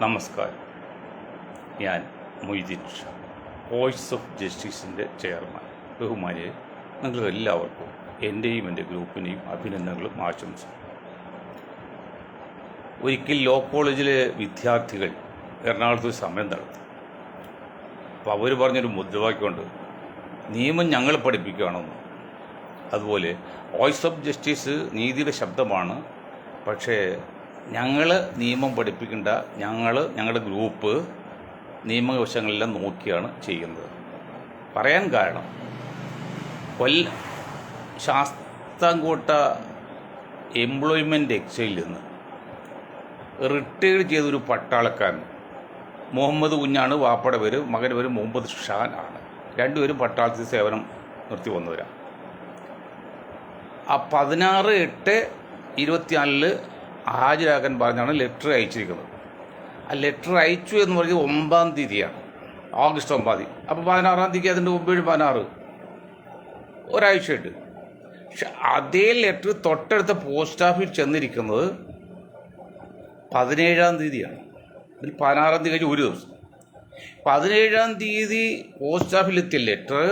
നമസ്കാരം. ഞാൻ Moideen Shah, voice of ജസ്റ്റിസിൻ്റെ ചെയർമാൻ. ബഹുമാനിയെ, നിങ്ങളെല്ലാവർക്കും എൻ്റെയും എൻ്റെ ഗ്രൂപ്പിനെയും അഭിനന്ദനങ്ങളും ആശംസകളും. ഒരിക്കൽ ലോ കോളേജിലെ വിദ്യാർത്ഥികൾ എറണാകുളത്ത് ഒരു സമരം നടത്തി. അപ്പോൾ അവർ പറഞ്ഞൊരു മുദ്രാവാക്യമുണ്ട്, നിയമം ഞങ്ങൾ പഠിപ്പിക്കുകയാണെന്ന്. അതുപോലെ വോയിസ് ഓഫ് ജസ്റ്റിസ് നീതിയുടെ ശബ്ദമാണ്, പക്ഷേ ഞങ്ങൾ നിയമം പഠിപ്പിക്കേണ്ട, ഞങ്ങളുടെ ഗ്രൂപ്പ് നിയമവശങ്ങളെല്ലാം നോക്കിയാണ് ചെയ്യുന്നത്. പറയാൻ കാരണം, ശാസ്താംകോട്ട എംപ്ലോയ്മെൻറ്റ് എക്സ്ചേഞ്ചിൽ നിന്ന് റിട്ടയർഡ് ചെയ്തൊരു പട്ടാളക്കാരൻ മുഹമ്മദ് കുഞ്ഞാണ് വാപ്പയുടെ പേര്, മകൻ്റെ പേര് മുഹമ്മദ് ഷാൻ ആണ്. രണ്ടുപേരും പട്ടാളത്തിൽ സേവനം നിർത്തി വന്നവരാണ്. ആ 16/8/24 ഹാജരാക്കാൻ പറഞ്ഞാണ് ലെറ്റർ അയച്ചിരിക്കുന്നത്. ആ ലെറ്റർ അയച്ചു എന്ന് പറഞ്ഞത് 9-ാം തീയതിയാണ്, ഓഗസ്റ്റ് 9-ാം തീയതി. അപ്പോൾ 16-ാം തീയതിക്ക് അതിൻ്റെ 9-16 ഒരാഴ്ചയുണ്ട്. പക്ഷെ അതേ ലെറ്റർ തൊട്ടടുത്ത പോസ്റ്റ് ഓഫീസിൽ ചെന്നിരിക്കുന്നത് 17-ാം തീയതിയാണ്. ഇതിൽ 16-ാം തീയതി കഴിഞ്ഞ് ഒരു ദിവസം. 17-ാം തീയതി പോസ്റ്റ് ഓഫീസിലെത്തിയ ലെറ്റർ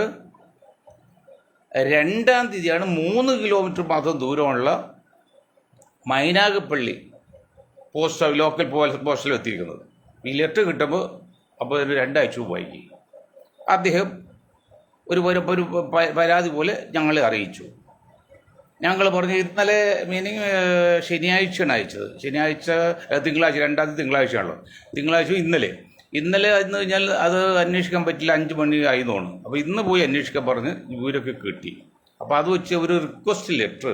2-ാം തീയതിയാണ് 3 കിലോമീറ്റർ മാത്രം ദൂരമുള്ള മൈനാഗപ്പള്ളി ലോക്കൽ പോസ്റ്റിൽ എത്തിയിരിക്കുന്നത്. ഈ ലെറ്റർ കിട്ടുമ്പോൾ അപ്പോൾ ഒരു 2 ആഴ്ച വൈകി. അദ്ദേഹം ഒരു പരാതി പോലെ ഞങ്ങളെ അറിയിച്ചു. ഞങ്ങൾ പറഞ്ഞു, ഇന്നലെ മീനിങ് ശനിയാഴ്ചയാണ് അയച്ചത്. തിങ്കളാഴ്ച 2-ാം തീയതി തിങ്കളാഴ്ചയാണല്ലോ. തിങ്കളാഴ്ച ഇന്നലെ എന്ന് കഴിഞ്ഞാൽ അത് അന്വേഷിക്കാൻ പറ്റില്ല, 5 മണി ആയി തോന്നുന്നു. അപ്പോൾ ഇന്ന് പോയി അന്വേഷിക്കാൻ പറഞ്ഞ് ഇവരൊക്കെ കിട്ടി. അപ്പോൾ അത് വെച്ച് ഒരു റിക്വസ്റ്റ് ലെറ്റർ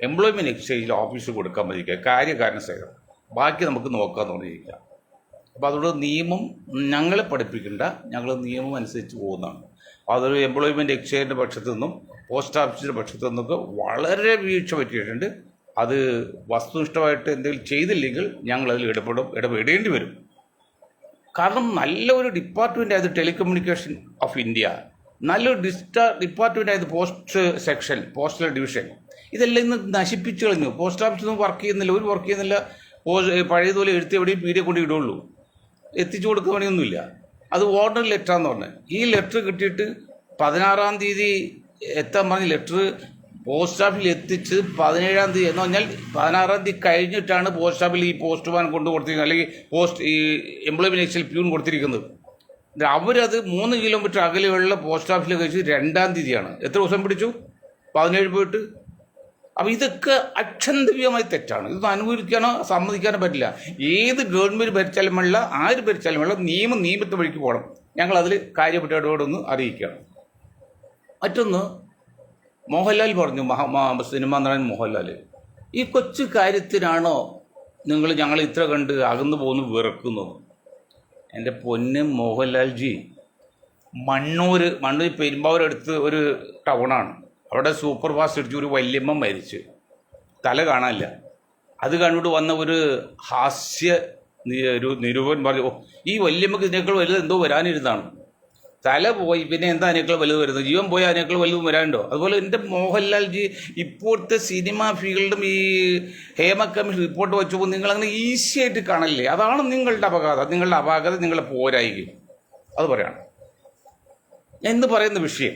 എംപ്ലോയ്മെൻറ്റ് എക്സ്ചേഞ്ചിൽ ഓഫീസിൽ കൊടുക്കാൻ മതിക്കുക, കാര്യകാരണ സഹിതം. ബാക്കി നമുക്ക് നോക്കാമെന്ന് പറഞ്ഞിരിക്കുക. അപ്പോൾ അതുകൊണ്ട് നിയമം ഞങ്ങളെ പഠിപ്പിക്കേണ്ട, ഞങ്ങൾ നിയമം അനുസരിച്ച് പോകുന്നതാണ്. അതൊരു എംപ്ലോയ്മെൻറ്റ് എക്സ്ചേഞ്ചിൻ്റെ പക്ഷത്തു നിന്നും പോസ്റ്റ് ഓഫീസിൻ്റെ പക്ഷത്തു നിന്നൊക്കെ വളരെ വീഴ്ച പറ്റിയിട്ടുണ്ട്. അത് വസ്തുനിഷ്ഠമായിട്ട് എന്തെങ്കിലും ചെയ്തില്ലെങ്കിൽ ഞങ്ങളതിൽ ഇടപെടേണ്ടി വരും. കാരണം നല്ലൊരു ഡിപ്പാർട്ട്മെൻ്റ് ആയത് ടെലികമ്മ്യൂണിക്കേഷൻ ഓഫ് ഇന്ത്യ, നല്ലൊരു ഡിപ്പാർട്ട്മെൻ്റ് ആയത് പോസ്റ്റൽ ഡിവിഷൻ, ഇതെല്ലാം ഇന്ന് നശിപ്പിച്ചു കളഞ്ഞു. പോസ്റ്റ് ഓഫീസൊന്നും വർക്ക് ചെയ്യുന്നില്ല. പഴയതുപോലെ എഴുത്തി എവിടെയും പീഡിയെ കൊണ്ട് ഇടുള്ളൂ, എത്തിച്ചു കൊടുക്കുക പണിയൊന്നുമില്ല. അത് ഓർഡർ ലെറ്ററാന്ന് പറഞ്ഞത്. ഈ ലെറ്റർ കിട്ടിയിട്ട് 16-ാം തീയതി എത്താൻ പറഞ്ഞ ലെറ്റർ പോസ്റ്റ് ഓഫീസിൽ എത്തിച്ച് 17-ാം തീയതി എന്ന് പറഞ്ഞാൽ 16-ാം തീയതി കഴിഞ്ഞിട്ടാണ് പോസ്റ്റ് ഓഫീസിൽ ഈ പോസ്റ്റ്മാൻ കൊണ്ട് കൊടുത്തിരിക്കുന്നത്, അല്ലെങ്കിൽ ഈ എംപ്ലോയ്മെൻറ്റ് എക്സ്ചേഞ്ച് പ്യൂൺ കൊടുത്തിരിക്കുന്നത്. അവരത് 3 കിലോമീറ്റർ അകലെയുള്ള പോസ്റ്റ് ഓഫീസിൽ കഴിച്ച് 2-ാം തീയതിയാണ്. എത്ര ദിവസം പിടിച്ചു? 17 പോയിട്ട്. അപ്പോൾ ഇതൊക്കെ അക്ഷന്തവ്യമായി തെറ്റാണ്. ഇതൊന്നും അനുകൂലിക്കാനോ സമ്മതിക്കാനോ പറ്റില്ല. ഏത് ഗവൺമെൻറ് ഭരിച്ചാലും വേണ്ട, ആര് ഭരിച്ചാലും വേണ്ട, നിയമത്തെ വഴിക്ക് പോകണം. ഞങ്ങളതിൽ കാര്യപ്പെട്ടവരോടൊന്ന് അറിയിക്കണം. മറ്റൊന്ന്, മോഹൻലാൽ പറഞ്ഞു, സിനിമാ നടൻ മോഹൻലാൽ, ഈ കൊച്ചു കാര്യത്തിനാണോ ഞങ്ങൾ ഇത്ര കണ്ട് അകന്നു പോകുന്നു, വിറക്കുന്നത്? എൻ്റെ പൊന്ന് മോഹൻലാൽജി, മണ്ണൂർ പെരുമ്പാവൂരടുത്ത് ഒരു ടൗണാണ്. അവിടെ സൂപ്പർ ഫാസ്റ്റ് ഇടിച്ച് ഒരു വല്യമ്മ മരിച്ച്, തല കാണാനില്ല. അത് കണ്ടിട്ട് വന്ന ഒരു നിരൂപൻ പറഞ്ഞു, ഈ വല്യമ്മക്ക് ഇതിനേക്കാൾ വലുത് എന്തോ വരാനിരുന്നാണ്. തല പോയി, പിന്നെ എന്താ അതിനേക്കാൾ വലുത് വരുന്നത്? ജീവൻ പോയാൽ അതിനേക്കാൾ വലുത് വരാനുണ്ടോ? അതുപോലെ എൻ്റെ മോഹൻലാൽജി, ഇപ്പോഴത്തെ സിനിമാ ഫീൽഡും ഈ ഹേമ കമ്മീഷൻ റിപ്പോർട്ട് വെച്ചപ്പോൾ നിങ്ങളങ്ങനെ ഈസി ആയിട്ട് കാണല്ലേ. അതാണ് നിങ്ങളുടെ അപാകത, നിങ്ങളുടെ പോരായിക. അത് പറയാണ് ഞാൻ ഇന്ന് പറയുന്ന വിഷയം.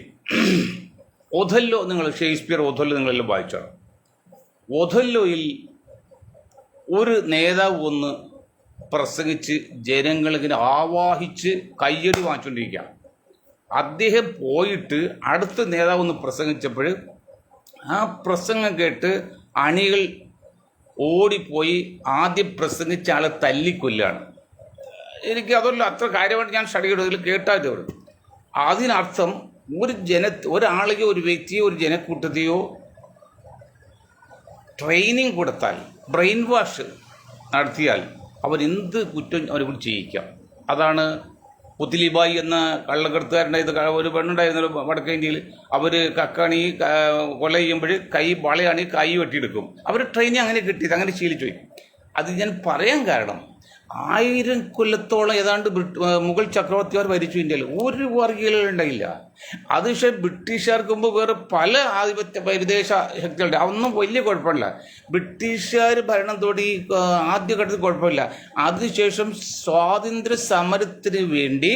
ഒഥല്ലോ, ഷേക്സ്പിയർ ഒഥല്ലോ നിങ്ങളെല്ലാം വായിച്ചാണ്. ഒഥല്ലോയിൽ ഒരു നേതാവ് ഒന്ന് പ്രസംഗിച്ച് ജനങ്ങളിങ്ങനെ ആവാഹിച്ച് കയ്യടി വാങ്ങിച്ചുകൊണ്ടിരിക്കുക. അദ്ദേഹം പോയിട്ട് അടുത്ത നേതാവ് ഒന്ന് പ്രസംഗിച്ചപ്പോൾ ആ പ്രസംഗം കേട്ട് അണികൾ ഓടിപ്പോയി ആദ്യം പ്രസംഗിച്ച ആളെ തല്ലിക്കൊല്ലാണ്. എനിക്ക് അതല്ല അത്ര കാര്യമായിട്ട് ഞാൻ സ്റ്റഡി ചെയ്തതിൽ കേട്ടാൽ അതിനർത്ഥം ഒരാളെയോ ഒരു വ്യക്തിയോ ഒരു ജനക്കൂട്ടത്തെയോ ട്രെയിനിങ് കൊടുത്താൽ, ബ്രെയിൻ വാഷ് നടത്തിയാൽ അവരെന്ത് കുറ്റം അവരെ കൂടി ചെയ്യിക്കാം. അതാണ് പുത്തിലിബായി എന്ന കള്ളക്കടത്തുകാരൻ്റെ ഒരു പെണ്ണുണ്ടായിരുന്നല്ലോ വടക്കേ ഇന്ത്യയിൽ. അവർ കക്കാണി കൊല ചെയ്യുമ്പോൾ വളയാണി കൈ വെട്ടിയെടുക്കും. അവർ ട്രെയിനിങ് അങ്ങനെ കിട്ടിയത്, അങ്ങനെ ശീലിച്ചു പോയി. അത് ഞാൻ പറയാൻ കാരണം, 1000 കൊല്ലത്തോളം ഏതാണ്ട് മുഗൾ ചക്രവർത്തിമാർ ഭരിച്ചു ഇന്ത്യയിൽ. ഒരു വർഗീയത ഉണ്ടായില്ല. അത് പക്ഷേ ബ്രിട്ടീഷുകാർക്ക് മുമ്പ് വേറെ പല ആധിപത്യ വിദേശ ശക്തികളുണ്ട്. അതൊന്നും വലിയ കുഴപ്പമില്ല. ബ്രിട്ടീഷുകാർ ഭരണം തുടങ്ങി ആദ്യഘട്ടത്തിൽ കുഴപ്പമില്ല. അതിനുശേഷം സ്വാതന്ത്ര്യ സമരത്തിന് വേണ്ടി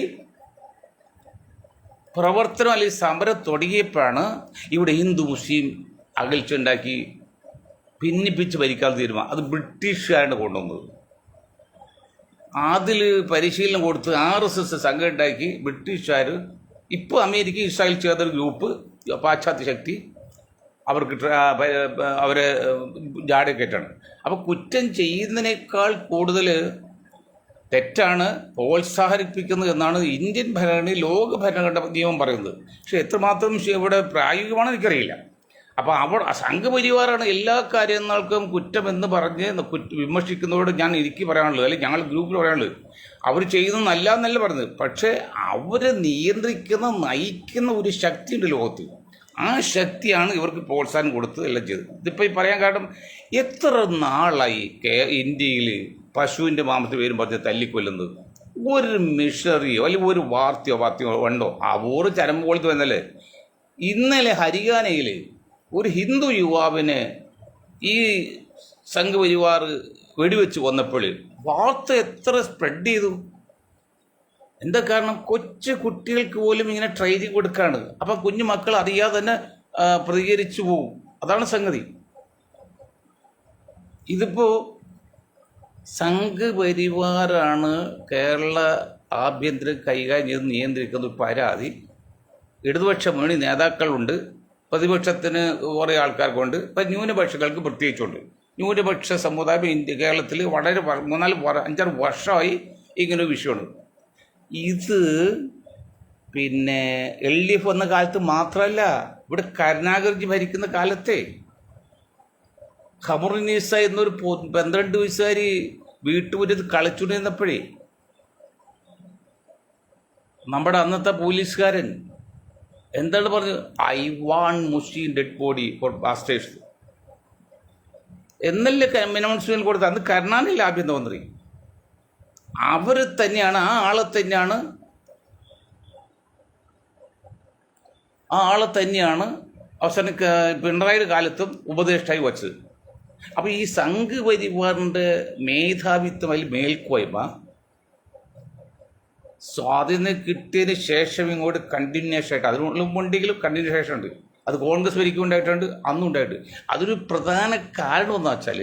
പ്രവർത്തനം അല്ലെങ്കിൽ സമരം തുടങ്ങിയപ്പോഴാണ് ഇവിടെ ഹിന്ദു മുസ്ലിം അകൽച്ച ഉണ്ടാക്കി ഭിന്നിപ്പിച്ച് ഭരിക്കാൻ തീരുമാനം. അത് ബ്രിട്ടീഷുകാരാണ് കൊണ്ടുവന്നത്. അതിൽ പരിശീലനം കൊടുത്ത് RSS സംഘം ഉണ്ടാക്കി ബ്രിട്ടീഷുകാർ. ഇപ്പോൾ അമേരിക്ക ഇസ്രായേൽ ചേർന്നൊരു ഗ്രൂപ്പ് പാശ്ചാത്യ ശക്തി അവർക്ക് അവരെ ജാടക്കേറ്റാണ്. അപ്പോൾ കുറ്റം ചെയ്യുന്നതിനേക്കാൾ കൂടുതൽ തെറ്റാണ് പ്രോത്സാഹിപ്പിക്കുന്നത് എന്നാണ് ഇന്ത്യൻ ഭരണഘടന ലോക ഭരണഘടന നിയമം പറയുന്നത്. പക്ഷെ എത്രമാത്രം ഇവിടെ പ്രായോഗികമാണെന്ന് എനിക്കറിയില്ല. അപ്പോൾ സംഘപരിവാറാണ് എല്ലാ കാര്യങ്ങൾക്കും കുറ്റമെന്ന് പറഞ്ഞ് വിമർശിക്കുന്നതോട് എനിക്ക് പറയാനുള്ളത്, അല്ലെങ്കിൽ ഞങ്ങൾ ഗ്രൂപ്പിൽ പറയാനുള്ളത്, അവർ ചെയ്യുന്നതല്ല എന്നല്ല പറഞ്ഞത്. പക്ഷേ അവരെ നിയന്ത്രിക്കുന്ന നയിക്കുന്ന ഒരു ശക്തിയുണ്ട് ലോകത്ത്. ആ ശക്തിയാണ് ഇവർക്ക് പ്രോത്സാഹനം കൊടുത്ത് എല്ലാം ചെയ്തത്. ഇതിപ്പോൾ ഈ പറയാൻ കാരണം, എത്ര നാളായി ഇന്ത്യയിൽ പശുവിൻ്റെ മാംസത്തെ പേരും പറഞ്ഞ് തല്ലിക്കൊല്ലുന്നത്? ഒരു മിഷണറിയോ അല്ലെങ്കിൽ ഒരു വാർത്തയോ ഉണ്ടോ? അവര് ചരമ്പോളത്ത് വന്നല്ലേ. ഇന്നലെ ഹരിയാനയിൽ ഒരു ഹിന്ദു യുവാവിനെ ഈ സംഘപരിവാർ വെടിവെച്ച് കൊന്നപ്പോൾ വാർത്ത എത്ര സ്പ്രെഡ് ചെയ്തു. എന്താ കാരണം? കൊച്ചു കുട്ടികൾക്ക് പോലും ഇങ്ങനെ ട്രെയിനിങ് കൊടുക്കുകയാണ്. അപ്പം കുഞ്ഞു മക്കൾ അറിയാതെ തന്നെ പ്രതികരിച്ചു പോകും. അതാണ് സംഗതി. ഇതിപ്പോൾ സംഘപരിവാറാണ് കേരള ആഭ്യന്തരം കൈകാര്യം ചെയ്ത് നിയന്ത്രിക്കുന്ന ഒരു പരാതി ഇടതുപക്ഷ മുന്നണി നേതാക്കളുണ്ട്, പ്രതിപക്ഷത്തിന് കുറേ ആൾക്കാർക്കുണ്ട്, ഇപ്പം ന്യൂനപക്ഷങ്ങൾക്ക് പ്രത്യേകിച്ചുണ്ട്. ന്യൂനപക്ഷ സമുദായം കേരളത്തിൽ വളരെ 3-4-5-6 വർഷമായി ഇങ്ങനൊരു വിഷയമുണ്ട്. ഇത് പിന്നെ LDF വന്ന കാലത്ത് മാത്രമല്ല, ഇവിടെ കരുണാകരൻജി ഭരിക്കുന്ന കാലത്തെ ഖമറുന്നീസ എന്നൊരു 12 വയസ്സുകാരി വീട്ടുമുറ്റത്ത് കളിച്ചുകൊണ്ടിരുന്നപ്പോഴേ നമ്മുടെ അന്നത്തെ പോലീസുകാരൻ എന്താണ് പറഞ്ഞത്? I want Muslim dead body for busters എന്നല്ലേ അനൗൺസ്മെന്റ് കൊടുത്തത്. അന്ന് കരുണാനില്ല ആഭ്യന്തരമന്ത്രി. അവർ തന്നെയാണ് ആ ആളെ തന്നെയാണ് അവസാനം പിണറായിയുടെ കാലത്തും ഉപദേഷ്ടായി വച്ചത്. അപ്പോൾ ഈ സംഘപരിവാറിൻ്റെ മേധാവിത്വം അതിൽ മേൽക്കോയ്മ സ്വാധീനം കിട്ടിയതിന് ശേഷം ഇങ്ങോട്ട് കണ്ടിന്യൂഷൻ ആയിട്ട്, അതിനുള്ള മുണ്ടെങ്കിലും കണ്ടിന്യൂഷൻ ഉണ്ട്. അത് കോൺഗ്രസ് ഭരിക്കും ഉണ്ടായിട്ടുണ്ട്, അന്നും ഉണ്ടായിട്ടുണ്ട്. അതൊരു പ്രധാന കാരണം എന്ന് വെച്ചാൽ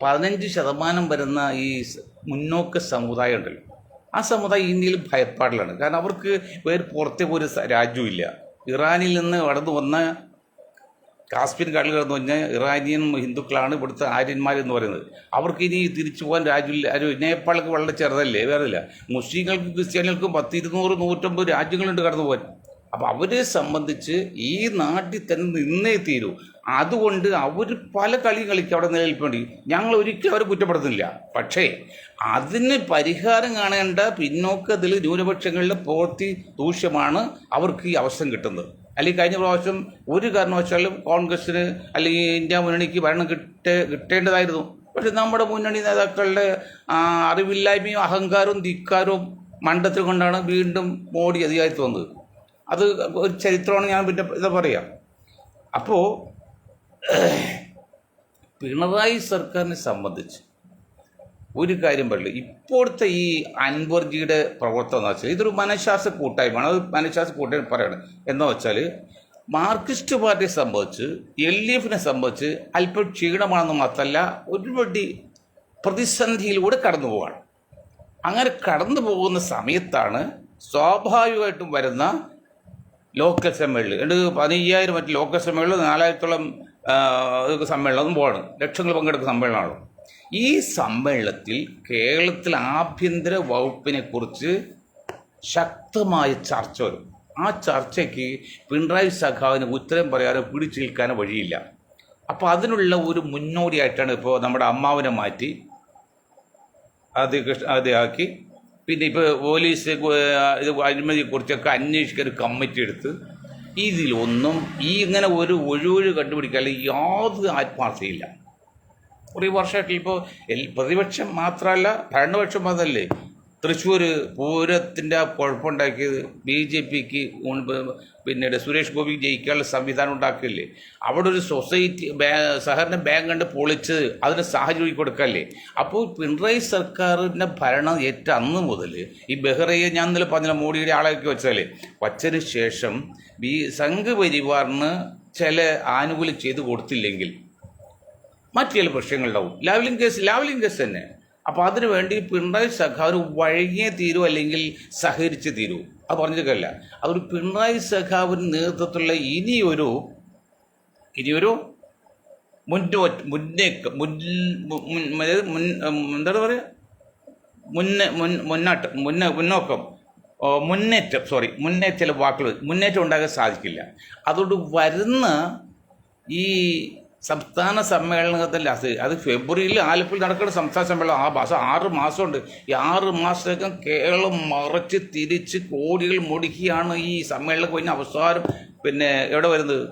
15% വരുന്ന ഈ മുന്നോക്ക സമുദായം ഉണ്ടല്ലോ, ആ സമുദായം ഇന്ത്യയിൽ ഭയപ്പാടിലാണ്. കാരണം അവർക്ക് വേറെ പുറത്തേക്ക് ഒരു രാജ്യമില്ല. ഇറാനിൽ നിന്ന് കടന്നു വന്ന കാസ്പിയൻ കടലിൽ കടന്നു കഴിഞ്ഞാൽ ഇറാനിയൻ ഹിന്ദുക്കളാണ് ഇവിടുത്തെ ആര്യന്മാരെന്ന് പറയുന്നത്. അവർക്ക് ഇനി തിരിച്ചു പോകാൻ രാജ്യമില്ല. നേപ്പാളൊക്കെ വളരെ ചെറുതല്ലേ, വേറെയില്ല. മുസ്ലിങ്ങൾക്കും ക്രിസ്ത്യാനികൾക്കും 10-200-150 രാജ്യങ്ങളുണ്ട് കടന്നു പോകാൻ. അപ്പോൾ അവരെ സംബന്ധിച്ച് ഈ നാട്ടിൽ തന്നെ നിന്നേ തീരൂ. അതുകൊണ്ട് അവർ പല കളിയും കളിക്കും അവിടെ നിലനിൽപ്പേണ്ടി. ഞങ്ങൾ ഒരിക്കലും അവരെ കുറ്റപ്പെടുത്തുന്നില്ല. പക്ഷേ അതിന് പരിഹാരം കാണേണ്ട പിന്നോക്കത്തിൽ ന്യൂനപക്ഷങ്ങളുടെ പ്രവൃത്തി ദൂഷ്യമാണ് അവർക്ക് ഈ അവസരം കിട്ടുന്നത്. അല്ലെങ്കിൽ കഴിഞ്ഞ പ്രാവശ്യം ഒരു കാരണവശാലും കോൺഗ്രസ്സിന് അല്ലെങ്കിൽ ഇന്ത്യ മുന്നണിക്ക് ഭരണം കിട്ടേണ്ടതായിരുന്നു. പക്ഷെ നമ്മുടെ മുന്നണി നേതാക്കളുടെ അറിവില്ലായ്മയും അഹങ്കാരവും ധിക്കാരവും മണ്ടത്തിൽ കൊണ്ടാണ് വീണ്ടും മോഡി അധികാരത്തിൽ വന്നത്. അത് ഒരു ചരിത്രമാണ്. ഞാൻ പിന്നെ ഇതാ പറയാം. അപ്പോൾ പിണറായി സർക്കാരിനെ സംബന്ധിച്ച് ഒരു കാര്യം പറയില്ല. ഇപ്പോഴത്തെ ഈ അൻവർജിയുടെ പ്രവർത്തനം എന്ന് വെച്ചാൽ ഇതൊരു മനഃശാസ്ത്ര കൂട്ടായ്മയാണ്. അത് മനഃശാസ്ത്ര കൂട്ടായ്മ പറയാണ് എന്താ വെച്ചാൽ, മാർക്സിസ്റ്റ് പാർട്ടിയെ സംബന്ധിച്ച് LDFനെ സംബന്ധിച്ച് അല്പം ക്ഷീണമാണെന്ന് മാത്രമല്ല, ഒരുപടി പ്രതിസന്ധിയിലൂടെ കടന്നു പോവാണ്. അങ്ങനെ കടന്നു പോകുന്ന സമയത്താണ് സ്വാഭാവികമായിട്ടും വരുന്ന ലോക്കൽ സമ്മേളനം. 15,000 മറ്റ് ലോക്കൽ സമ്മേളനം, 4,000-ഓളം സമ്മേളനം പോവാണ്. ലക്ഷങ്ങൾ പങ്കെടുക്കുന്ന സമ്മേളനമാണ്. ഈ സമ്മേളനത്തിൽ കേരളത്തിൽ ആഭ്യന്തര വകുപ്പിനെ കുറിച്ച് ശക്തമായ ചർച്ച വരും. ആ ചർച്ചയ്ക്ക് പിണറായി സഖാവിന് ഉത്തരം പറയാനോ പിടിച്ചു നിൽക്കാനോ വഴിയില്ല. അപ്പോൾ അതിനുള്ള ഒരു മുന്നോടിയായിട്ടാണ് ഇപ്പോൾ നമ്മുടെ അമ്മാവനെ മാറ്റി ആക്കി, പിന്നെ ഇപ്പോൾ പോലീസ് ഇത് അഴിമതിയെക്കുറിച്ചൊക്കെ അന്വേഷിക്കാൻ ഒരു കമ്മിറ്റി എടുത്ത് ഇതിലൊന്നും ഇങ്ങനെ ഒരു ഒഴിവൊഴി കണ്ടുപിടിക്കാൻ യാതൊരു ആത്മാർത്ഥതയില്ല. കുറേ വർഷമായിട്ട് ഇപ്പോൾ പ്രതിപക്ഷം മാത്രമല്ല ഭരണപക്ഷം അതല്ലേ തൃശ്ശൂർ പൂരത്തിൻ്റെ കുഴപ്പമുണ്ടാക്കിയത് BJPക്ക് പിന്നീട് സുരേഷ് ഗോപി ജയിക്കാനുള്ള സംവിധാനം ഉണ്ടാക്കിയില്ലേ? അവിടെ ഒരു സൊസൈറ്റി സഹകരണ ബാങ്ക് കണ്ട് പൊളിച്ച് അതിന് സാഹചര്യം കൊടുക്കല്ലേ? അപ്പോൾ പിണറായി സർക്കാരിൻ്റെ ഭരണം ഏറ്റ അന്ന് മുതൽ ഈ ബെഹ്റയെ ഞാൻ ഇന്നലെ പറഞ്ഞ മോഡിയുടെ ആളാക്കി വച്ചതിന് ശേഷം സംഘപരിവാറിന് ചില ആനുകൂല്യം ചെയ്ത് കൊടുത്തില്ലെങ്കിൽ മറ്റു ചില പ്രശ്നങ്ങളുണ്ടാവും. ലാവ്ലിൻ കേസ് തന്നെ. അപ്പോൾ അതിനു വേണ്ടി പിണറായി സഖാവ് വഴങ്ങിയേ തീരൂ, അല്ലെങ്കിൽ സഹകരിച്ച് തീരൂ. അത് പറഞ്ഞിട്ടല്ല, അതൊരു പിണറായി സഖാവിന് നേതൃത്വത്തിലുള്ള ഇനിയൊരു എന്താണ് പറയുക, മുന്നേറ്റം വാക്കുകൾ മുന്നേറ്റം ഉണ്ടാകാൻ സാധിക്കില്ല. അതുകൊണ്ട് വരുന്ന ഈ സംസ്ഥാന സമ്മേളനത്തിൽ അത് ഫെബ്രുവരിയിൽ ആലപ്പുഴ നടക്കുന്ന സംസ്ഥാന സമ്മേളനം, ആ മാസം 6 മാസമുണ്ട്. ഈ 6 മാസത്തേക്കും കേരളം മറച്ച് തിരിച്ച് കോടികൾ മുടക്കിയാണ് ഈ സമ്മേളനം കഴിഞ്ഞ അവസാനം എവിടെ വരുന്നത്?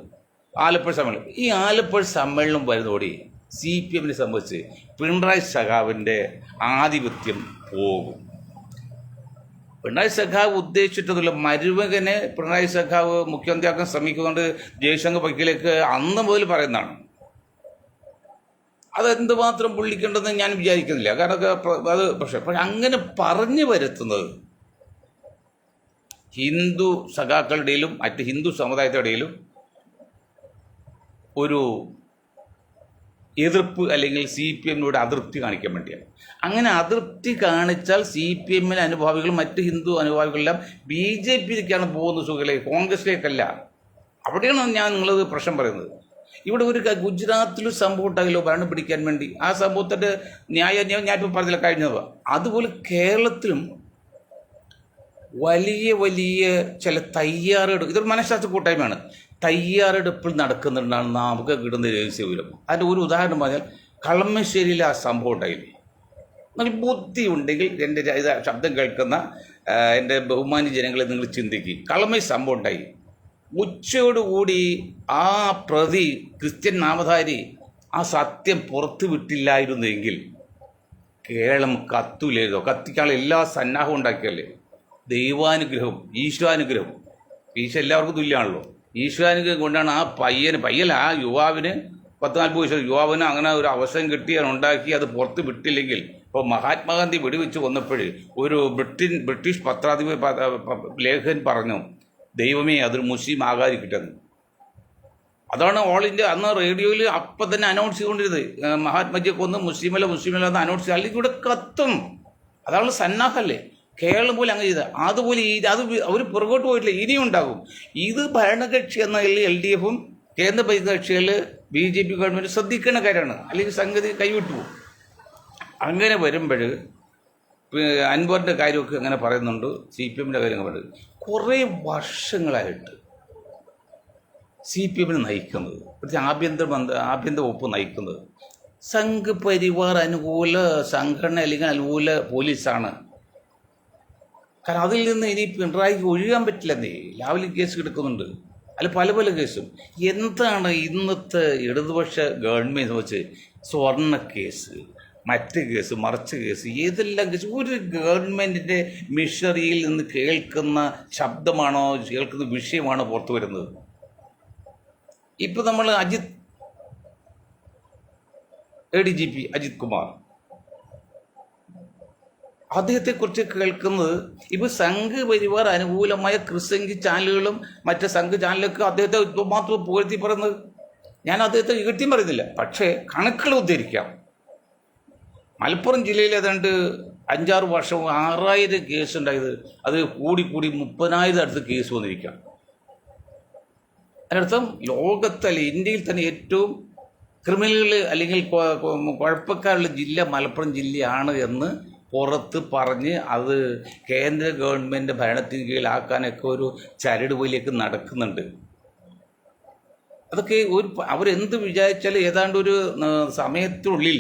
ആലപ്പുഴ സമ്മേളനം. ഈ ആലപ്പുഴ സമ്മേളനം വരുന്നതോടെ CPMനെ സംബന്ധിച്ച് പിണറായി സഖാവിൻ്റെ ആധിപത്യം പോകും. പിണറായി സഖാവ് ഉദ്ദേശിച്ചിട്ടതില്ല. മരുമകനെ പിണറായി സഖാവ് മുഖ്യമന്ത്രിയാക്കാൻ ശ്രമിക്കുന്നുണ്ട്. ജയശങ്കർ വക്കീലേക്ക് അന്ന് മുതൽ പറയുന്നതാണ്. അതെന്തുമാത്രം പുള്ളിക്കേണ്ടെന്ന് ഞാൻ വിചാരിക്കുന്നില്ല. കാരണം അത് പക്ഷെ അങ്ങനെ പറഞ്ഞു വരുത്തുന്നത് ഹിന്ദു സഖാക്കളുടെയിലും മറ്റ് ഹിന്ദു സമുദായത്തിനിടയിലും ഒരു എതിർപ്പ്, അല്ലെങ്കിൽ CPMനോട് അതൃപ്തി കാണിക്കാൻ വേണ്ടിയാണ്. അങ്ങനെ അതൃപ്തി കാണിച്ചാൽ CPMലെ അനുഭാവികളും മറ്റ് ഹിന്ദു അനുഭാവികളെല്ലാം BJPയിലേക്കാണ് പോകുന്നത്, സുഖിലെ കോൺഗ്രസിലേക്കല്ല. അവിടെയാണ് ഞാൻ നിങ്ങളത് പ്രശ്നം പറയുന്നത്. ഇവിടെ ഒരു ഗുജറാത്തിലും സംഭവം ഉണ്ടാകില്ലോ ഭരണം പിടിക്കാൻ വേണ്ടി. ആ സംഭവത്തിൻ്റെ ഞാനിപ്പോൾ പറഞ്ഞില്ല കഴിഞ്ഞത്. അതുപോലെ കേരളത്തിലും വലിയ ചില തയ്യാറെടുപ്പ്, ഇതൊരു മനഃശാസ്ത്ര കൂട്ടായ്മയാണ്, തയ്യാറെടുപ്പിൽ നടക്കുന്നുണ്ടാണ് നമുക്ക് കിട്ടുന്ന രഹസ്യവിവരം. അതിൻ്റെ ഒരു ഉദാഹരണം പറഞ്ഞാൽ കളമശ്ശേരിയിൽ ആ സംഭവം ഉണ്ടായില്ലേ? നല്ല ബുദ്ധി ഉണ്ടെങ്കിൽ എൻ്റെ ശബ്ദം കേൾക്കുന്ന എൻ്റെ ബഹുമാന്യ ജനങ്ങളെ നിങ്ങൾ ചിന്തിക്കുക. കളമശ്ശേരി സംഭവം ഉണ്ടായി. ഉച്ചയോടുകൂടി ആ പ്രതി ക്രിസ്ത്യൻ നാമധാരി ആ സത്യം പുറത്തു വിട്ടില്ലായിരുന്നെങ്കിൽ കേരളം കത്തൂലായിരുന്നോ? കത്തിക്കാനുള്ള എല്ലാ സന്നാഹവും ഉണ്ടാക്കിയല്ലേ? ദൈവാനുഗ്രഹം, ഈശ്വരാനുഗ്രഹം. എല്ലാവർക്കും തുല്യമാണല്ലോ. ഈശ്വരാനുഗ്രഹം കൊണ്ടാണ് ആ ആ യുവാവിന് 10-40 വയസ്സ് യുവാവിന് അങ്ങനെ ഒരു അവസരം കിട്ടി, ഉണ്ടാക്കി. അത് പുറത്ത് വിട്ടില്ലെങ്കിൽ ഇപ്പോൾ മഹാത്മാഗാന്ധി വെടിവെച്ച് വന്നപ്പോൾ ഒരു ബ്രിട്ടീഷ് ലേഖകൻ പറഞ്ഞു, ദൈവമേ അതൊരു മുസ്ലിം ആകാതിരിക്കട്ടെന്ന്. അതാണ് ഓൾ ഇന്ത്യ അന്ന് റേഡിയോയിൽ അപ്പം തന്നെ അനൗൺസ് ചെയ്തുകൊണ്ടിരുന്നത്. മഹാത്മജിയെ കൊന്ന് മുസ്ലിമല്ല എന്ന് അനൗൺസ് ചെയ്ത്, അല്ലെങ്കിൽ ഇവിടെ കത്തും. അതാണ് സന്നാഹല്ലേ? കേരളം പോലെ അങ്ങനെ ചെയ്ത അതുപോലെ അത് അവർ പുറകോട്ട് പോയിട്ടില്ല, ഇനിയും ഉണ്ടാകും. ഇത് ഭരണകക്ഷി എന്ന LDFും കേന്ദ്ര ഭരണകക്ഷികൾ BJP ഗവൺമെൻറ് ശ്രദ്ധിക്കുന്ന കാര്യമാണ്, അല്ലെങ്കിൽ സംഗതി കൈവിട്ടു പോകും. അങ്ങനെ വരുമ്പോൾ അൻവറിൻ്റെ കാര്യമൊക്കെ അങ്ങനെ പറയുന്നുണ്ട്, CPMൻ്റെ കാര്യം പറയുന്നത്. കുറേ വർഷങ്ങളായിട്ട് CPMനെ നയിക്കുന്നത്, ആഭ്യന്തര വകുപ്പ് നയിക്കുന്നത് സംഘപരിവാർ അനുകൂല സംഘടന, അല്ലെങ്കിൽ അനുകൂല പോലീസാണ്. കാരണം അതിൽ നിന്ന് ഇനി പിണറായിക്ക് ഒഴിയാൻ പറ്റില്ലെന്നേ. ലാവ്ലിൻ കേസ് കിടക്കുന്നുണ്ട്, അല്ല പല കേസും. എന്താണ് ഇന്നത്തെ ഇടതുപക്ഷ ഗവൺമെൻറ് വെച്ച് സ്വർണ്ണ കേസ്, മറ്റ് കേസ്, മറിച്ച് കേസ്, ഏതെല്ലാം കേസ്? ഒരു ഗവൺമെൻറ്റിൻ്റെ മിഷറിയിൽ നിന്ന് കേൾക്കുന്ന ശബ്ദമാണോ, കേൾക്കുന്ന വിഷയമാണോ പുറത്തു വരുന്നത്? ഇപ്പം നമ്മൾ ADGP അജിത് കുമാർ, അദ്ദേഹത്തെക്കുറിച്ച് കേൾക്കുന്നത് ഇപ്പോൾ സംഘപരിവാർ അനുകൂലമായ ക്രിസംഖി ചാനലുകളും മറ്റ് സംഘ ചാനലൊക്കെ അദ്ദേഹത്തെ മാത്രം പുകഴ്ത്തി പറയുന്നത്. ഞാൻ അദ്ദേഹത്തെ ഇകഴ്ത്തിയും പറയുന്നില്ല, പക്ഷേ കണക്കുകൾ ഉദ്ധരിക്കാം. മലപ്പുറം ജില്ലയിൽ ഏതാണ്ട് 5-6 വർഷവും 6000 കേസ് ഉണ്ടായത്, അത് കൂടി 30,000 അടുത്ത് കേസ് വന്നിരിക്കാം. അതിനർത്ഥം ലോകത്തല്ല, ഇന്ത്യയിൽ തന്നെ ഏറ്റവും ക്രിമിനലുകൾ അല്ലെങ്കിൽ കുഴപ്പക്കാരുള്ള ജില്ല മലപ്പുറം ജില്ലയാണ് എന്ന് പുറത്ത് പറഞ്ഞ് അത് കേന്ദ്ര ഗവൺമെൻറ് ഭരണത്തിന് കീഴിലാക്കാനൊക്കെ ഒരു ചരടുവലിയൊക്കെ നടക്കുന്നുണ്ട്. അതൊക്കെ അവരെന്ത് വിചാരിച്ചാൽ ഏതാണ്ട് ഒരു സമയത്തിനുള്ളിൽ,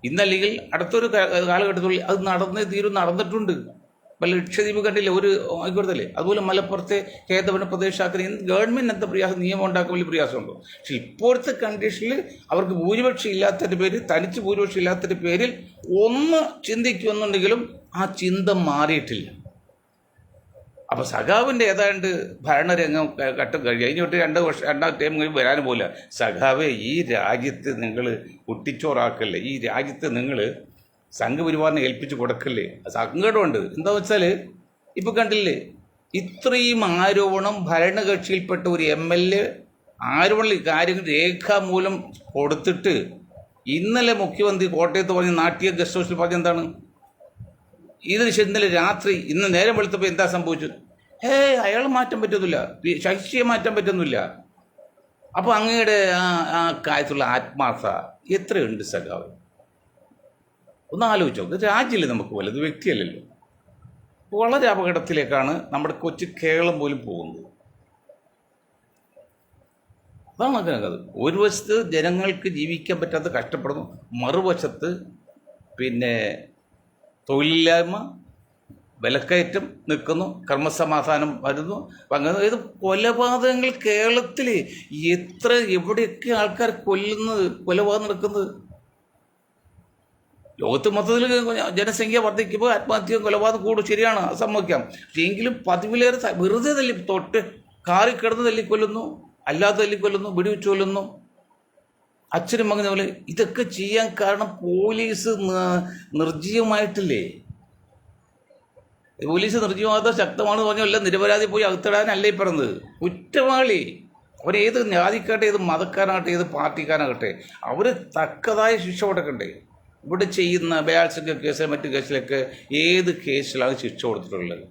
ഇന്നല്ലെങ്കിൽ അടുത്തൊരു കാലഘട്ടത്തിനുള്ളിൽ അത് നടന്നിട്ടുണ്ട്. ഇപ്പം ലക്ഷദ്വീപ് കണ്ടില്ലേ ഒരു ആയിക്കോട്ടല്ലേ, അതുപോലെ മലപ്പുറത്തെ കേന്ദ്രഭരണ പ്രദേശമാക്കുന്ന ഗവൺമെൻറ് എന്താ പ്രയാസം, നിയമം ഉണ്ടാക്കാൻ വലിയ പ്രയാസമുണ്ടോ? പക്ഷെ ഇപ്പോഴത്തെ കണ്ടീഷനിൽ അവർക്ക് ഭൂരിപക്ഷം ഇല്ലാത്തതിൻ്റെ പേരിൽ, തനിച്ച് ഭൂരിപക്ഷം ഇല്ലാത്തതിൻ്റെ പേരിൽ ഒന്ന് ചിന്തിക്കുമെന്നുണ്ടെങ്കിലും ആ ചിന്ത മാറിയിട്ടില്ല. അപ്പോൾ സഖാവിൻ്റെ ഏതാണ്ട് ഭരണരംഗം ഘട്ടം കഴിയും. അതിനോട്ട് രണ്ടാം ടൈം കഴിയുമ്പോൾ വരാനും പോകില്ല. സഖാവെ, ഈ രാജ്യത്ത് നിങ്ങൾ കുട്ടിച്ചോറാക്കല്ലേ, ഈ രാജ്യത്ത് നിങ്ങൾ സംഘപരിവാറിനെ ഏൽപ്പിച്ച് കൊടുക്കല്ലേ. സങ്കടമുണ്ട്. എന്താണെന്ന് വെച്ചാൽ ഇപ്പം കണ്ടില്ലേ, ഇത്രയും ആരോപണം ഭരണകക്ഷിയിൽപ്പെട്ട ഒരു MLA ആരോപണ കാര്യങ്ങൾ രേഖാമൂലം കൊടുത്തിട്ട് ഇന്നലെ മുഖ്യമന്ത്രി കോട്ടയത്ത് പറഞ്ഞ് നാട്ടിയ ഗസ്റ്റ് ഹൗസിൽ പറഞ്ഞ എന്താണ്, ഇതിന് ഇന്നലെ രാത്രി ഇന്ന് നേരം വെളുത്തപ്പോൾ എന്താ സംഭവിച്ചത്? അയാൾ മാറ്റാൻ പറ്റുന്നില്ല, ശശിയെ മാറ്റാൻ പറ്റുന്നില്ല. അപ്പോൾ അങ്ങയുടെ ആ കാര്യത്തുള്ള ആത്മാർത്ഥ എത്രയുണ്ട് സഖാവ്? ഒന്ന് ആലോചിച്ചോ. രാജ്യമില്ല നമുക്ക് പോലെ, ഇത് വ്യക്തിയല്ലല്ലോ. വളരെ അപകടത്തിലേക്കാണ് നമ്മുടെ കൊച്ചു കേരളം പോലും പോകുന്നത്. അതാണ് അതിനകത്ത്. ഒരു വശത്ത് ജനങ്ങൾക്ക് ജീവിക്കാൻ പറ്റാത്ത കഷ്ടപ്പെടുന്നു, മറുവശത്ത് പിന്നെ തൊഴിലില്ലായ്മ, വിലക്കയറ്റം നിൽക്കുന്നു, ക്രമസമാധാനം വരുന്നു. അങ്ങനെ ഇത് കൊലപാതകങ്ങൾ കേരളത്തിൽ എവിടെയൊക്കെ ആൾക്കാർ കൊലപാതകം നടക്കുന്നത്. ലോകത്ത് മൊത്തത്തിൽ ജനസംഖ്യ വർദ്ധിക്കുമ്പോൾ ആത്മഹത്യ കൊലപാതകം കൂടും, ശരിയാണ്, സമ്മതിക്കാം. പക്ഷേ എങ്കിലും പതിവിലേറെ വെറുതെ തൊട്ട് കാറി കിടന്ന് തല്ലിക്കൊല്ലുന്നു, അല്ലാതെ തല്ലിക്കൊല്ലുന്നു, വെടിവെച്ച് കൊല്ലുന്നു, അച്ഛനും മകനും പോലെ. ഇതൊക്കെ ചെയ്യാൻ കാരണം പോലീസ് നിർജ്ജീവമായിട്ടില്ലേ? പോലീസ് നിർജ്ജീവമാകാതെ ശക്തമാണെന്ന് പറഞ്ഞല്ല, നിരപരാധി പോയി അകത്തിടാനല്ലേ ഈ പറഞ്ഞത്. കുറ്റവാളി അവരേത് ജാതിക്കാട്ടെ, ഏത് മതക്കാരാകട്ടെ, ഏത് പാർട്ടിക്കാരാകട്ടെ, അവർ തക്കതായ ശിക്ഷ കൊടുക്കണ്ടേ? ഇവിടെ ചെയ്യുന്ന ബലാത്സംഗ കേസ്, മറ്റു കേസിലൊക്കെ ഏത് കേസിലാണ് ശിക്ഷ കൊടുത്തിട്ടുള്ളത്?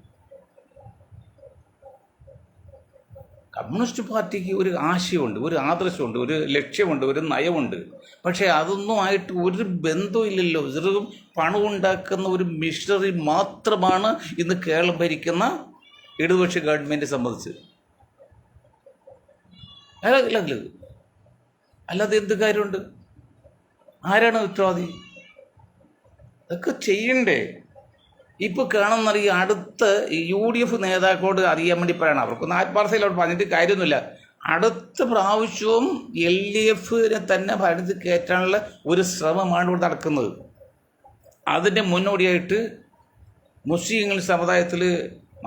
കമ്മ്യൂണിസ്റ്റ് പാർട്ടിക്ക് ഒരു ആശയമുണ്ട്, ഒരു ആദർശമുണ്ട്, ഒരു ലക്ഷ്യമുണ്ട്, ഒരു നയമുണ്ട്. പക്ഷേ അതൊന്നും ആയിട്ട് ഒരു ബന്ധമില്ലല്ലോ. വെറും പണം ഉണ്ടാക്കുന്ന ഒരു മിഷണറി മാത്രമാണ് ഇന്ന് കേരളം ഭരിക്കുന്ന ഇടതുപക്ഷ ഗവൺമെൻറ് സംബന്ധിച്ച്. അല്ലാതെ എന്ത് കാര്യമുണ്ട്? ആരാണ് ഉത്തരവാദി? അതൊക്കെ ചെയ്യണ്ടേ? ഇപ്പോൾ കാണുന്നറിയാം, അടുത്ത UDF നേതാക്കളോട് അറിയാൻ വേണ്ടി പറയണം. അവർക്കൊന്നും ആത്മാർത്ഥയിലോട്ട് പറഞ്ഞിട്ട് കാര്യമൊന്നുമില്ല. അടുത്ത പ്രാവശ്യവും LDFനെ തന്നെ ഭരണത്തിൽ കയറ്റാനുള്ള ഒരു ശ്രമമാണ് ഇവിടെ നടക്കുന്നത്. അതിൻ്റെ മുന്നോടിയായിട്ട് മുസ്ലിങ്ങൾ സമുദായത്തിൽ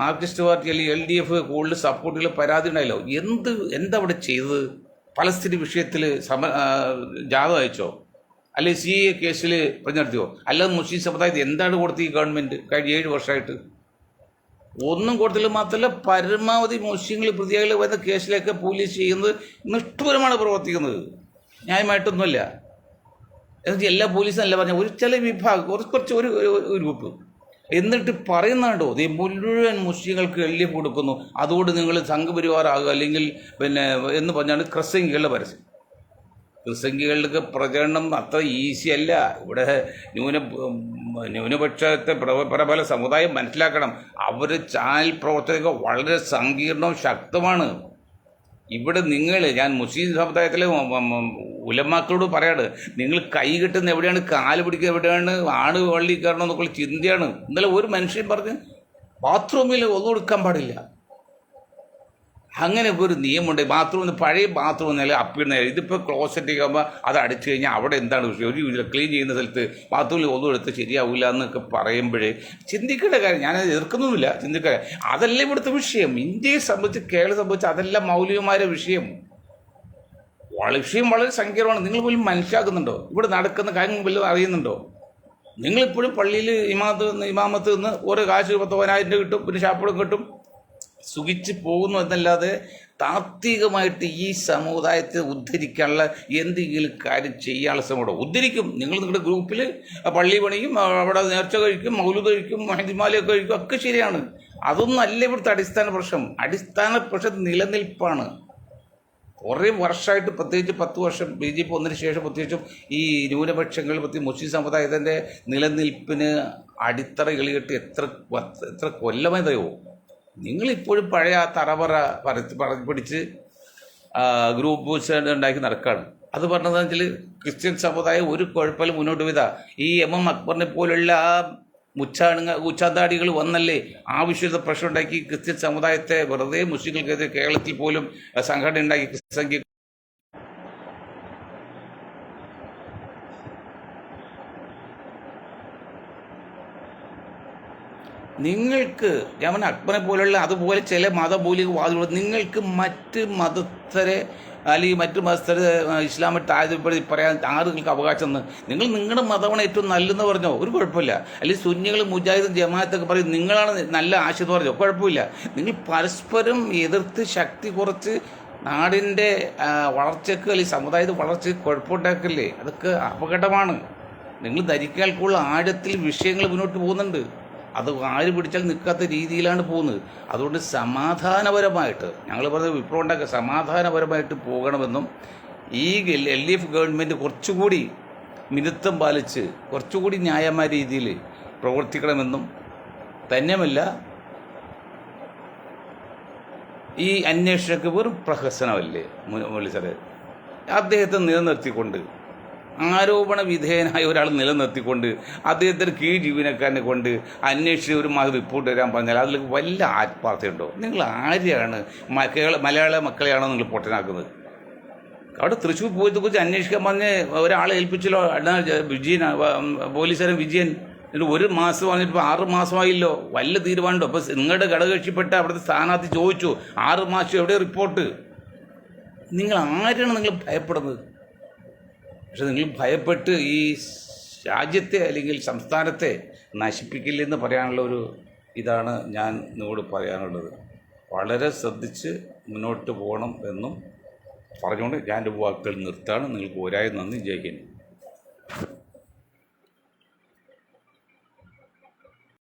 മാർക്സിസ്റ്റ് പാർട്ടി അല്ലെങ്കിൽ LDF കൂടുതൽ സപ്പോർട്ടുകൾ പരാതി ഉണ്ടായല്ലോ. എന്താ അവിടെ ചെയ്തത്? പലസ്തീൻ വിഷയത്തിൽ ജാഥ അയച്ചോ? അല്ലെങ്കിൽ CA കേസിൽ പറഞ്ഞെടുത്തിയോ? അല്ലാതെ മുസ്ലിം സമുദായത്തിൽ എന്താണ് കൊടുത്തത് ഈ ഗവൺമെൻറ് കഴിഞ്ഞ 7 വർഷമായിട്ട്? ഒന്നും കൊടുത്തില്ല. മാത്രമല്ല, പരമാവധി മുസ്ലിങ്ങൾ പ്രതികൾ വരുന്ന കേസിലൊക്കെ പോലീസ് ചെയ്യുന്നത് നിഷ്ഠൂരമാണ് പ്രവർത്തിക്കുന്നത്. ന്യായമായിട്ടൊന്നുമല്ല. എന്നുവെച്ചാൽ എല്ലാ പോലീസും അല്ല പറഞ്ഞാൽ ഒരു ചില വിഭാഗം കുറച്ച് ഒരു ഗ്രൂപ്പ് എന്നിട്ട് പറയുന്നുണ്ടോ, ഈ മുഴുവൻ മുസ്ലിങ്ങൾക്ക് LDF കൊടുക്കുന്നു, അതുകൊണ്ട് നിങ്ങൾ സംഘപരിവാറാകുക അല്ലെങ്കിൽ എന്ന് പറഞ്ഞാണ് ക്രിസ്ത്യൻകളുടെ പരസ്യം. ക്രിസ്ത്യൻകളുടെ പ്രചരണം അത്ര ഈസി അല്ല. ഇവിടെ ന്യൂനപക്ഷത്തെ പ്രബല സമുദായം മനസ്സിലാക്കണം. അവർ ചാനൽ പ്രവർത്തനമൊക്കെ വളരെ സങ്കീർണവും ശക്തമാണ്. ഇവിടെ ഞാൻ മുസ്ലിം സമുദായത്തിലെ ഉലമാക്കളോട് പറയാണ്, നിങ്ങൾ കൈ കെട്ടുന്ന എവിടെയാണ്, കാല് പിടിക്കുക എവിടെയാണ്, ആണ് വള്ളി കയറണം എന്നൊക്കെയുള്ള ചിന്തയാണ്. ഇന്നലെ ഒരു മനുഷ്യൻ പറഞ്ഞ് ബാത്റൂമിൽ ഒന്നും എടുക്കാൻ പാടില്ല, അങ്ങനെ ഒരു നിയമമുണ്ട്. ബാത്റൂമിൽ പഴയ ബാത്റൂം എന്നല്ല അപ്പിടുന്ന, ഇതിപ്പോൾ ക്ലോസറ്റൊക്കെ ആകുമ്പോൾ അത് അടിച്ചു കഴിഞ്ഞാൽ അവിടെ എന്താണ് വിഷയം? ഒരു ക്ലീൻ ചെയ്യുന്ന സ്ഥലത്ത് ബാത്റൂമിൽ ഒന്നും എടുത്ത് ശരിയാവില്ല എന്നൊക്കെ പറയുമ്പോഴേ ചിന്തിക്കേണ്ട കാര്യം. ഞാനത് എതിർക്കുന്നുമില്ല, ചിന്തിക്കാൻ. അതല്ല ഇവിടുത്തെ വിഷയം. ഇന്ത്യയെ സംബന്ധിച്ച്, കേരളം സംബന്ധിച്ച് അതല്ല മൗലികമായ വിഷയം. വിഷയം വളരെ സങ്കീർണമാണ്. നിങ്ങൾ പോലും മനസ്സിലാക്കുന്നുണ്ടോ? ഇവിടെ നടക്കുന്ന കാര്യങ്ങൾ വല്ലതും അറിയുന്നുണ്ടോ? നിങ്ങളിപ്പോഴും പള്ളിയിൽ ഇമാമത്ത് നിന്ന് ഓരോ കാശ് 10,000 കിട്ടും, പിന്നെ ശാപ്പളം കിട്ടും, സുഖിച്ച് പോകുന്നു എന്നല്ലാതെ താത്വികമായിട്ട് ഈ സമുദായത്തെ ഉദ്ധരിക്കാനുള്ള എന്തെങ്കിലും കാര്യം ചെയ്യാനുള്ള ശ്രമം ഉദ്ധരിക്കും. നിങ്ങളുടെ ഗ്രൂപ്പിൽ പള്ളി പണിയും, അവിടെ നേർച്ച കഴിക്കും, മൗലൂദ് കഴിക്കും, മഹിദിമാലയൊക്കെ കഴിക്കും, ഒക്കെ ശരിയാണ്. അതൊന്നും അല്ല ഇവിടുത്തെ അടിസ്ഥാന പ്രശ്നം. അടിസ്ഥാന പ്രശ്നം നിലനിൽപ്പാണ്. കുറേ വർഷമായിട്ട്, പ്രത്യേകിച്ച് 10 വർഷം BJP വന്നതിന് ശേഷം പ്രത്യേകിച്ചും ഈ ന്യൂനപക്ഷങ്ങൾ, പ്രത്യേകിച്ച് മുസ്ലിം സമുദായത്തിൻ്റെ നിലനിൽപ്പിന് അടിത്തറ എളിയിട്ട് എത്ര കൊല്ലമായി തരുമോ? നിങ്ങളിപ്പോഴും പഴയ ആ തറവറ പിടിച്ച് ഗ്രൂപ്പ് ഉണ്ടാക്കി നടക്കുകയാണ്. അത് പറഞ്ഞതെന്ന് വെച്ചാൽ ക്രിസ്ത്യൻ സമുദായം ഒരു കുഴപ്പമില്ല മുന്നോട്ട് പോയതാ. ഈ MM അക്ബറിനെ പോലുള്ള ആ ഉച്ചാതാടികൾ വന്നല്ലേ ആവശ്യത പ്രശ്നം ഉണ്ടാക്കി ക്രിസ്ത്യൻ സമുദായത്തെ വെറുതെ മുസ്ലിങ്ങൾക്കെതിരെ കേരളത്തിൽ പോലും സംഘടന ഉണ്ടാക്കി ക്രിസ്ത്യൻ നിങ്ങൾക്ക് ഞാൻ അക്ബറെ പോലുള്ള അതുപോലെ ചില മതമൂലിക വാദങ്ങൾ നിങ്ങൾക്ക് മറ്റ് മതസ്ഥരെ അല്ലെങ്കിൽ മറ്റു മതസ്ഥരെ ഇസ്ലാമിൽ താഴ്ത്തിപ്പെടുത്തി പറയാൻ ആളുകൾക്ക് അവകാശം നിങ്ങൾ നിങ്ങളുടെ മതമാണ് ഏറ്റവും നല്ലതെന്ന് പറഞ്ഞോ ഒരു കുഴപ്പമില്ല. അല്ലെങ്കിൽ സുന്നികൾ മുജാഹിദും ജമാഅത്തൊക്കെ പറയും നിങ്ങളാണ് നല്ല ആശയം പറഞ്ഞോ കുഴപ്പമില്ല. നിങ്ങൾ പരസ്പരം എതിർത്ത് ശക്തി കുറച്ച് നാടിൻ്റെ വളർച്ചയ്ക്ക് അല്ലെങ്കിൽ സമുദായത്തിൻ്റെ വളർച്ചയ്ക്ക് കുഴപ്പമുണ്ടാക്കില്ലേ, അതൊക്കെ അപകടമാണ്. നിങ്ങൾ ധരിക്കാൾക്കുള്ള ആഴത്തിൽ വിഷയങ്ങൾ മുന്നോട്ട് പോകുന്നുണ്ട്, അത് ആര് പിടിച്ചാൽ നിൽക്കാത്ത രീതിയിലാണ് പോകുന്നത്. അതുകൊണ്ട് സമാധാനപരമായിട്ട് ഞങ്ങൾ പറഞ്ഞത് വിപ്ലവം ഉണ്ടാക്കുക സമാധാനപരമായിട്ട് പോകണമെന്നും ഈ LDF ഗവൺമെൻറ് കുറച്ചുകൂടി മിതത്വം പാലിച്ച് കുറച്ചുകൂടി ന്യായമായ രീതിയിൽ പ്രവർത്തിക്കണമെന്നും തന്നെയുമല്ല ഈ അന്വേഷണക്ക് വെറും പ്രഹസനമല്ലേ മുരളി സാറേ, അദ്ദേഹത്തെ നിലനിർത്തിക്കൊണ്ട് ആരോപണ വിധേയനായ ഒരാൾ നിലനിർത്തിക്കൊണ്ട് അദ്ദേഹത്തിന് കീഴ് ജീവനക്കാരനെ കൊണ്ട് അന്വേഷിച്ച് ഒരു മാസം റിപ്പോർട്ട് തരാൻ പറഞ്ഞാൽ അതിൽ വല്ല ആത്മാർത്ഥയുണ്ടോ? നിങ്ങൾ ആരെയാണ് മലയാള മക്കളെയാണോ നിങ്ങൾ പൊട്ടനാക്കുന്നത്? അവിടെ തൃശ്ശൂർ പോയതിനെക്കുറിച്ച് അന്വേഷിക്കാൻ പറഞ്ഞ് ഒരാളെ ഏൽപ്പിച്ചല്ലോ, വിജയൻ പോലീസുകാരൻ വിജയൻ. ഒരു മാസം വന്നിട്ട് ഇപ്പോൾ 6 മാസമായില്ലോ, വല്ല തീരുമാനമുണ്ടോ? അപ്പോൾ നിങ്ങളുടെ ഘടകകക്ഷിപ്പെട്ട അവിടുത്തെ സ്ഥാനാർത്ഥി ചോദിച്ചു 6 മാസം എവിടെ റിപ്പോർട്ട്? നിങ്ങൾ ആരാണ് നിങ്ങൾ ഭയപ്പെടുന്നത്? പക്ഷെ നിങ്ങൾ ഭയപ്പെട്ട് ഈ രാജ്യത്തെ അല്ലെങ്കിൽ സംസ്ഥാനത്തെ നശിപ്പിക്കില്ലെന്ന് പറയാനുള്ള ഒരു ഇതാണ് ഞാൻ നിങ്ങളോട് പറയാനുള്ളത്. വളരെ ശ്രദ്ധിച്ച് മുന്നോട്ട് പോകണം എന്നും പറഞ്ഞുകൊണ്ട് ഞാൻ എൻ്റെ വാക്കുകൾ നിർത്താണ്. നിങ്ങൾക്ക് ഒരായി നന്ദി. ജയ് ഹിന്ദ്.